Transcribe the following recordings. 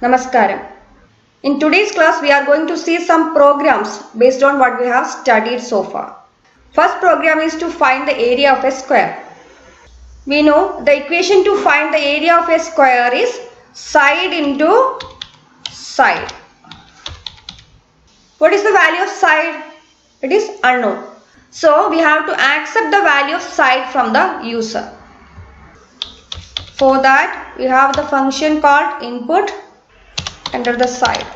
Namaskaram. In today's class, we are going to see some programs based on what we have studied so far. First program is to find the area of a square. We know the equation to find the area of a square is side into side. What is the value of side? It is unknown. So we have to accept the value of side from the user. For that, we have the function called input. Enter the side.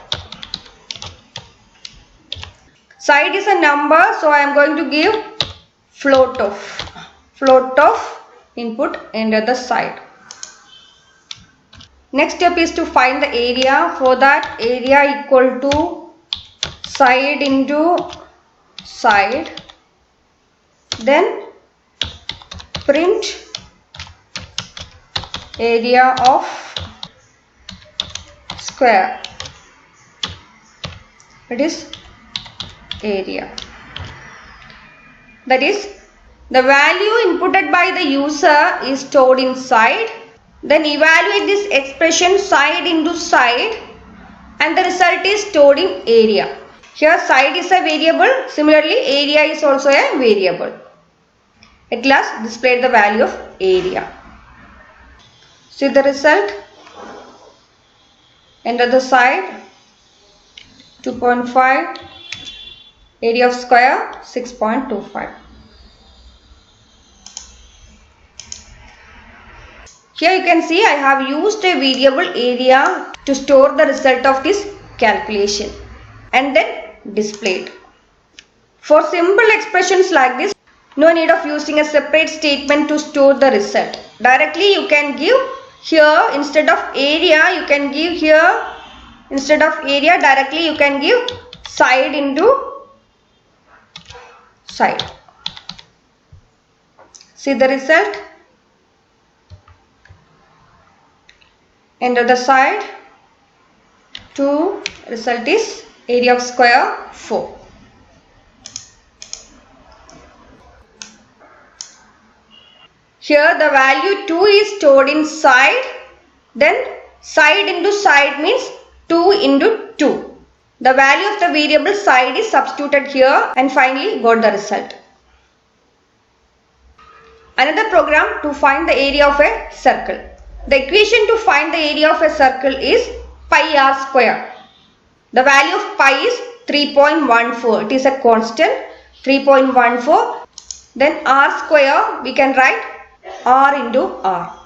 Side is a number, so I am going to give float of input. Enter the side. Next step is to find the area. For that, area equal to side into side. Then print area of square. It is area. That is, the value inputted by the user is stored inside. Then evaluate this expression side into side and the result is stored in area. Here side is a variable. Similarly, area is also a variable. At last, display the value of area. See the result. Enter the side. 2.5. Area of square 6.25. Here you can see I have used a variable area to store the result of this calculation and then display it. For simple expressions like this, no need of using a separate statement to store the result. Directly you can give here instead of area, you can give here instead of area, directly you can give side into side. See the result. Enter the side. 2. Result is area of square 4. Here the value 2 is stored in side. Then side into side means 2 into 2. The value of the variable side is substituted here and finally got the result. Another program to find the area of a circle. The equation to find the area of a circle is pi r square. The value of pi is 3.14. It is a constant 3.14. Then r square we can write r into r.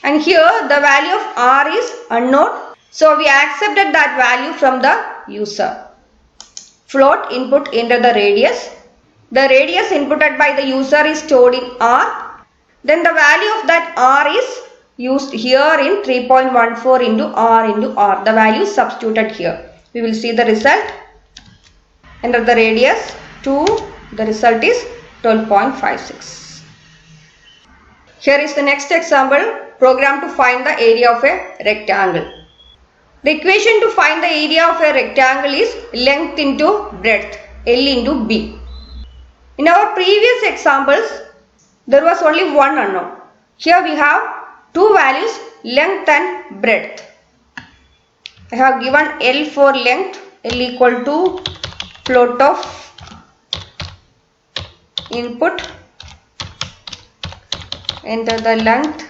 And here the value of r is unknown. So we accepted that value from the user. Float input enter the radius. The radius inputted by the user is stored in r. Then the value of that r is used here in 3.14 into r. The value is substituted here. We will see the result. Enter the radius 2. The result is 12.56. Here is the next example. Program to find the area of a rectangle. The equation to find the area of a rectangle is length into breadth, L into B. In our previous examples, there was only one unknown. Here we have two values, length and breadth. I have given L for length, L equal to float of input, enter the length,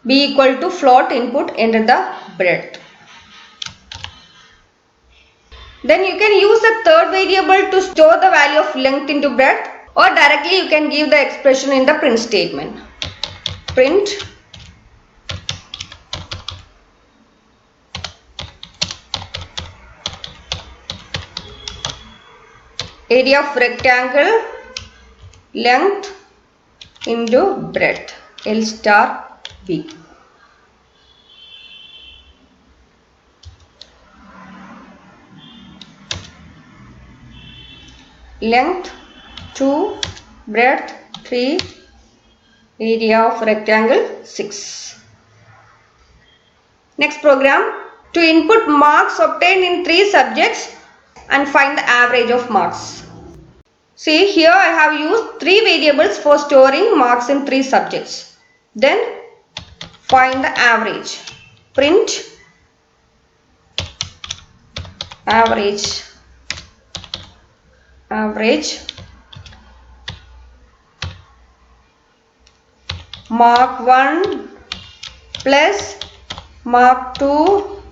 B equal to float input, enter the breadth. Then you can use a third variable to store the value of length into breadth, or directly you can give the expression in the print statement. Print area of rectangle length into breadth, L star B. Length 2, breadth 3, area of rectangle 6. Next program, to input marks obtained in 3 subjects and find the average of marks. See, here I have used 3 variables for storing marks in 3 subjects. Then find the average. Print average. Mark 1 plus mark 2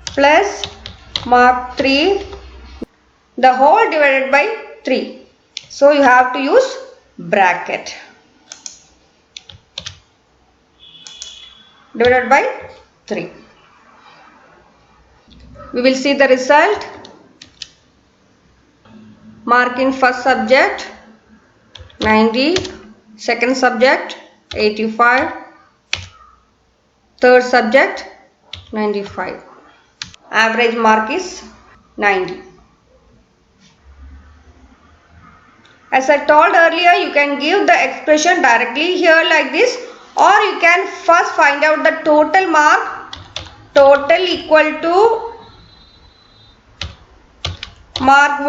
plus mark 3, the whole divided by 3. So you have to use bracket. Divided by 3. We will see the result. Mark in first subject 90, second subject 85, third subject 95. Average mark is 90. As I told earlier, you can give the expression directly here like this, or you can first find out the total mark. Total equal to mark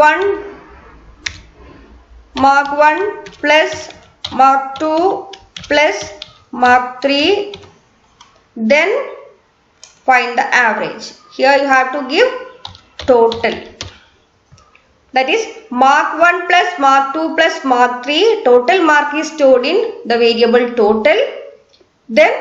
1 plus mark 2 plus mark 3, then find the average. Here you have to give total. That is mark 1 plus mark 2 plus mark 3, total mark is stored in the variable total. Then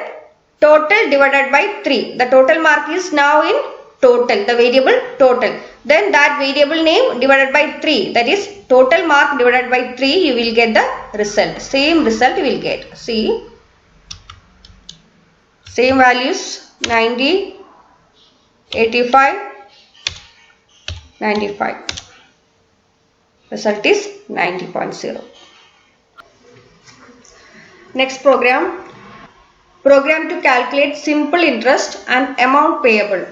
total divided by 3. The total mark is now in total, the variable total. Then that variable name divided by 3, that is total mark divided by 3, you will get the result. Same result you will get. See, same values 90, 85, 95. Result is 90.0. Next program. Program to calculate simple interest and amount payable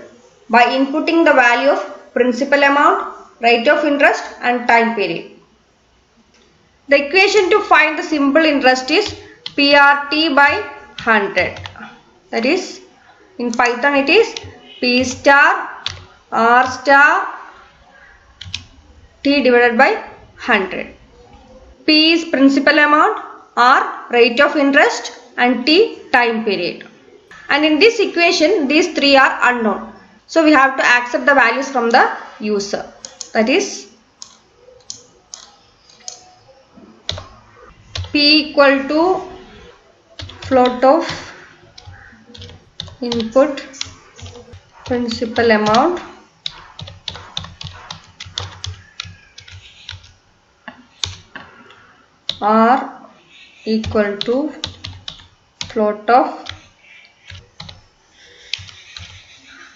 by inputting the value of principal amount, rate of interest and time period. The equation to find the simple interest is PRT by 100. That is, in Python it is P star R star T divided by 100. P is principal amount, R rate of interest and T time period. And in this equation these 3 are unknown. So we have to accept the values from the user. That is P equal to float of input principal amount R equal to float of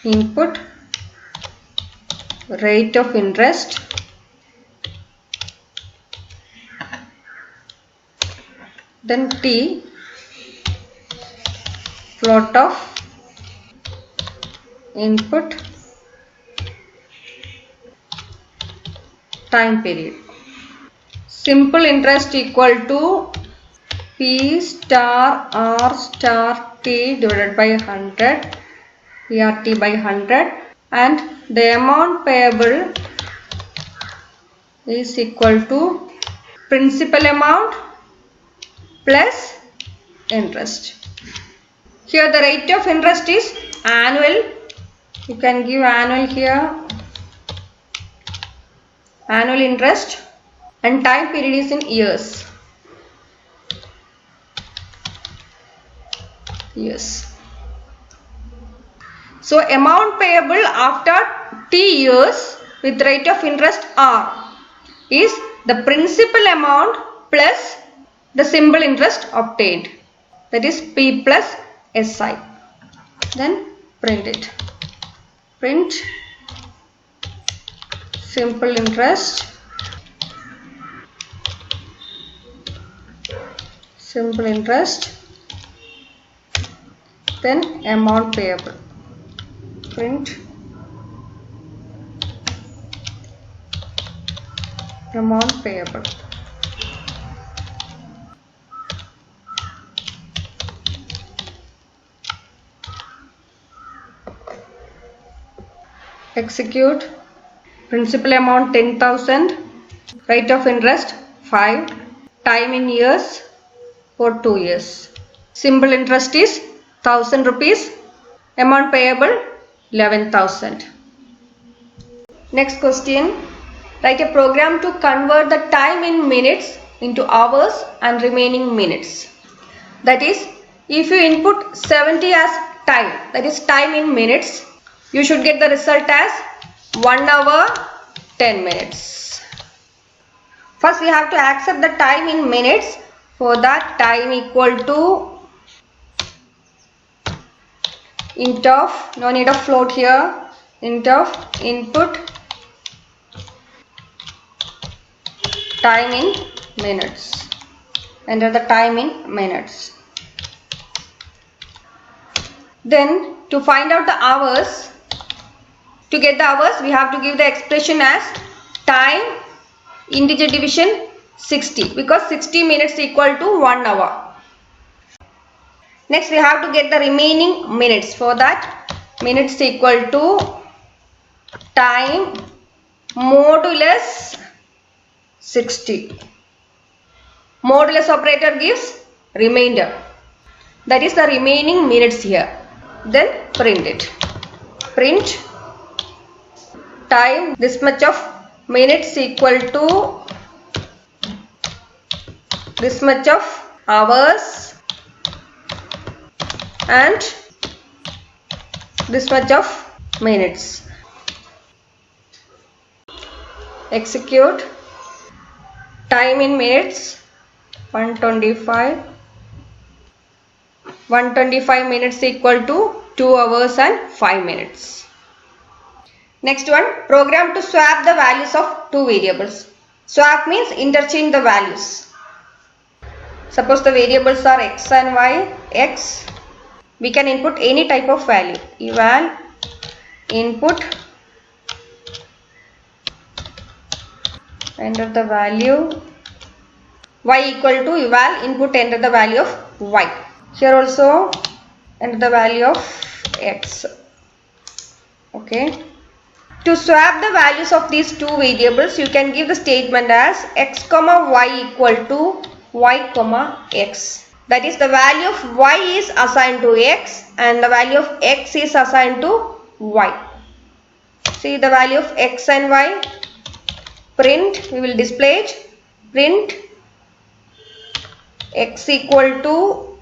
input rate of interest then T float of input time period. Simple interest equal to P star R star T divided by 100, PRT by 100, and the amount payable is equal to principal amount plus interest. Here the rate of interest is annual. You can give annual here, annual interest, and time period is in years. So amount payable after T years with rate of interest R is the principal amount plus the simple interest obtained, that is P plus SI. Then print it. Print simple interest, then amount payable. Print amount payable. Execute. Principal amount 10,000, rate of interest 5. Time in years for 2 years. Simple interest is 1000 rupees. Amount payable 11,000. Next question. Write a program to convert the time in minutes into hours and remaining minutes. That is, if you input 70 as time, that is time in minutes, you should get the result as 1 hour 10 minutes. First we have to accept the time in minutes. For that, time equal to int of, no need of float here, int of input time in minutes. Enter the time in minutes. Then to find out the hours, to get the hours we have to give the expression as time integer division 60, because 60 minutes equal to 1 hour. Next we have to get the remaining minutes. For that, minutes equal to time modulus 60. Modulus operator gives remainder. That is the remaining minutes here. Then print it. Print time, this much of minutes equal to this much of hours and this much of minutes. Execute. Time in minutes 125. 125 minutes equal to 2 hours and 5 minutes. Next one, program to swap the values of two variables. Swap means interchange the values. Suppose the variables are x and y. X, we can input any type of value. Eval input, enter the value. Y equal to eval input, enter the value of y. Here also enter the value of x. Okay. To swap the values of these two variables, you can give the statement as x comma y equal to y comma x. That is, the value of y is assigned to x and the value of x is assigned to y. See the value of x and y. Print, we will display it. Print x equal to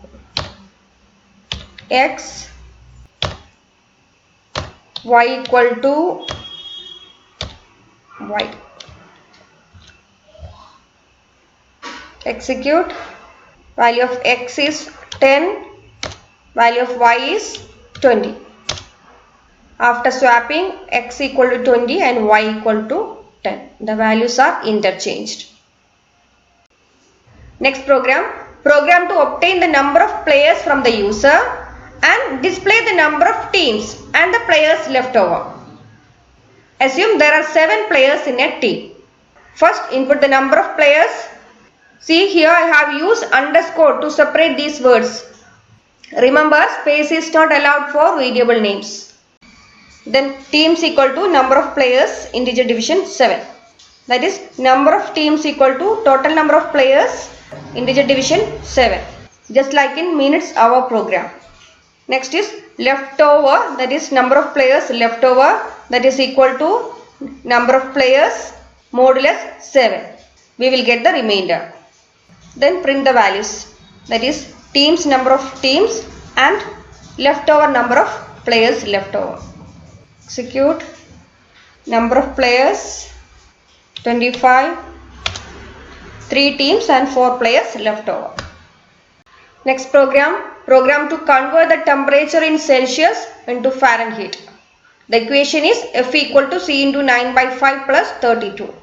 x, y equal to y. Execute. Value of x is 10, value of y is 20. After swapping, x equal to 20 and y equal to 10. The values are interchanged. Next program. Program to obtain the number of players from the user and display the number of teams and the players left over. Assume there are 7 players in a team. First, input the number of players. See, here I have used underscore to separate these words. Remember, space is not allowed for variable names. Then teams equal to number of players, integer division 7. That is, number of teams equal to total number of players, integer division 7. Just like in minutes hour program. Next is leftover, that is number of players left over, that is equal to number of players modulus 7. We will get the remainder. Then print the values, that is teams, number of teams and leftover number of players left over. Execute. Number of players 25, 3 teams and 4 players left over. Next program. Program to convert the temperature in Celsius into Fahrenheit. The equation is F equal to C into 9 by 5 plus 32.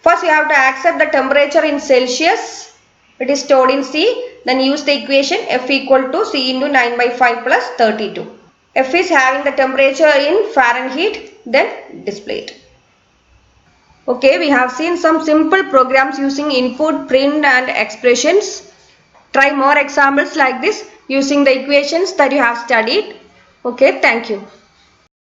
First you have to accept the temperature in Celsius. It is stored in C. Then use the equation F equal to C into 9 by 5 plus 32. F is having the temperature in Fahrenheit. Then display it. Okay, we have seen some simple programs using input, print and expressions. Try more examples like this using the equations that you have studied. Okay, thank you.